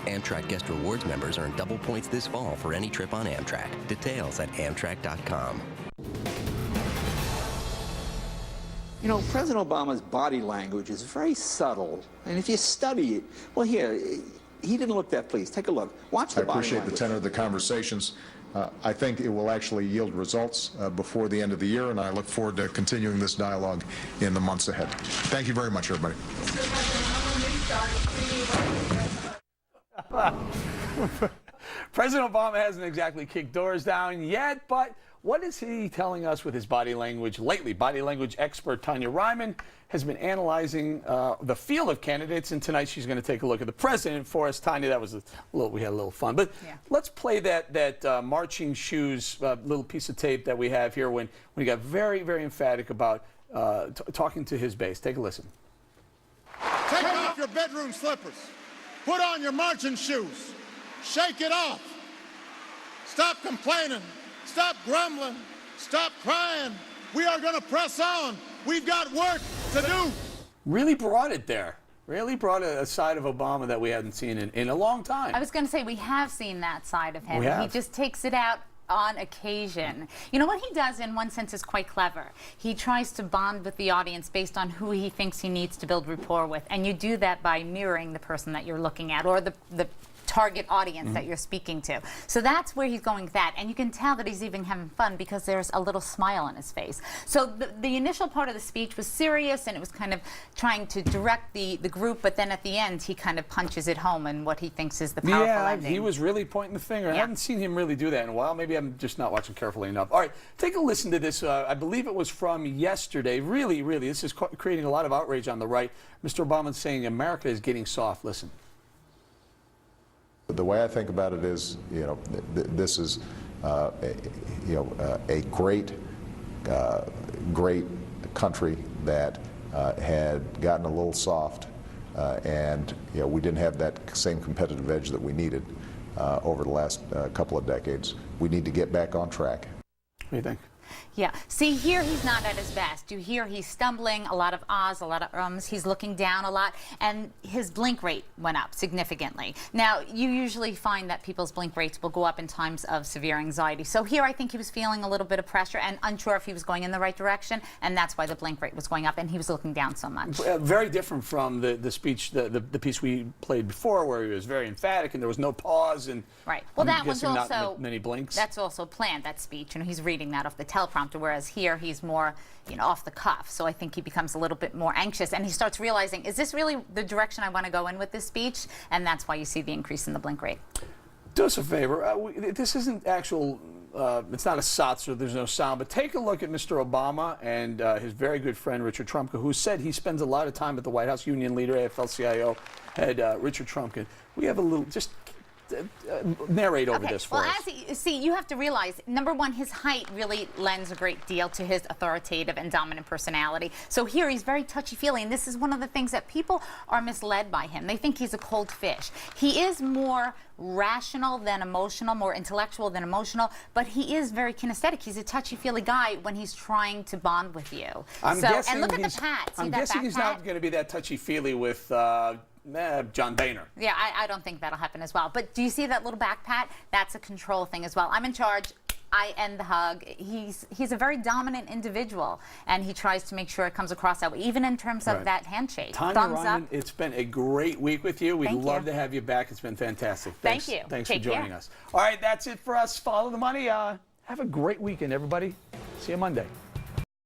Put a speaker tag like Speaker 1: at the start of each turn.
Speaker 1: Amtrak Guest Rewards members earn double points this fall for any trip on Amtrak. Details at Amtrak.com.
Speaker 2: You know, President Obama's body language is very subtle, and if you study it, well, here, he didn't look that pleased. Take a look. Watch the body language.
Speaker 3: I appreciate the tenor of the conversations. I think it will actually yield results before the end of the year, and I look forward to continuing this dialogue in the months ahead. Thank you very much, everybody.
Speaker 4: President Obama hasn't exactly kicked doors down yet, but what is he telling us with his body language lately? Body language expert Tonya Reiman has been analyzing the field of candidates, and tonight she's going to take a look at the president for us. Tonya, that was we had a little fun, but yeah. Let's play that marching shoes little piece of tape that we have here when he got very, very emphatic about talking to his base. Take a listen.
Speaker 5: Take off your bedroom slippers. Put on your marching shoes. Shake it off. Stop complaining. Stop grumbling. Stop crying. We are going to press on. We've got work to do.
Speaker 4: Really brought it there. Really brought a side of Obama that we hadn't seen in a long time.
Speaker 6: I was going to say, we have seen that side of him.
Speaker 4: We have.
Speaker 6: He just takes it out on occasion. You know, what he does in one sense is quite clever. He tries to bond with the audience based on who he thinks he needs to build rapport with. And you do that by mirroring the person that you're looking at, or the target audience that you're speaking to. So that's where he's going with that. And you can tell that he's even having fun because there's a little smile on his face. So the initial part of the speech was serious, and it was kind of trying to direct the group, but then at the end he kind of punches it home in what he thinks is the powerful ending.
Speaker 4: He was really pointing the finger. Yeah. I haven't seen him really do that in a while. Maybe I'm just not watching carefully enough. All right, take a listen to this. I believe it was from yesterday. Really, this is creating a lot of outrage on the right. Mr. Obama saying America is getting soft. Listen.
Speaker 3: The way I think about it is, you know, this is, a great country that had gotten a little soft, and we didn't have that same competitive edge that we needed over the last couple of decades. We need to get back on track.
Speaker 4: What do you think?
Speaker 6: Yeah. See, here he's not at his best. You hear he's stumbling, a lot of ahs, a lot of ums. He's looking down a lot, and his blink rate went up significantly. Now, you usually find that people's blink rates will go up in times of severe anxiety. So here I think he was feeling a little bit of pressure and unsure if he was going in the right direction, and that's why the blink rate was going up, and he was looking down so much.
Speaker 4: Very different from the speech, the piece we played before, where he was very emphatic and there was no pause. And
Speaker 6: right. Well, that one's also
Speaker 4: not many blinks.
Speaker 6: That's also planned, that speech. You know, he's reading that off the teleprompter, whereas here he's more, off the cuff. So I think he becomes a little bit more anxious, and he starts realizing, is this really the direction I want to go in with this speech? And that's why you see the increase in the blink rate.
Speaker 4: Do us a favor. This isn't actual, it's not a SOT, so there's no sound, but take a look at Mr. Obama and his very good friend Richard Trumka, who said he spends a lot of time at the White House. Union leader, AFL-CIO, had Richard Trumka. We have a little, just narrate over this for us.
Speaker 6: See, you have to realize, number one, his height really lends a great deal to his authoritative and dominant personality. So here he's very touchy-feely, and this is one of the things that people are misled by him. They think he's a cold fish. He is more rational than emotional, more intellectual than emotional, but he is very kinesthetic. He's a touchy-feely guy when he's trying to bond with you. And look at the pat.
Speaker 4: I'm guessing he's not going to be that touchy-feely with John Boehner.
Speaker 6: Yeah, I don't think that'll happen as well. But do you see that little back pat? That's a control thing as well. I'm in charge. I end the hug. He's a very dominant individual, and he tries to make sure it comes across that way, even in terms of that handshake.
Speaker 4: Tonya
Speaker 6: Thumbs
Speaker 4: Reiman,
Speaker 6: up.
Speaker 4: It's been a great week with you. We'd love to have you back. It's been fantastic. Thanks,
Speaker 6: Thank you.
Speaker 4: Thanks for joining us. All right, that's it for us. Follow the money. Have a great weekend, everybody. See you Monday.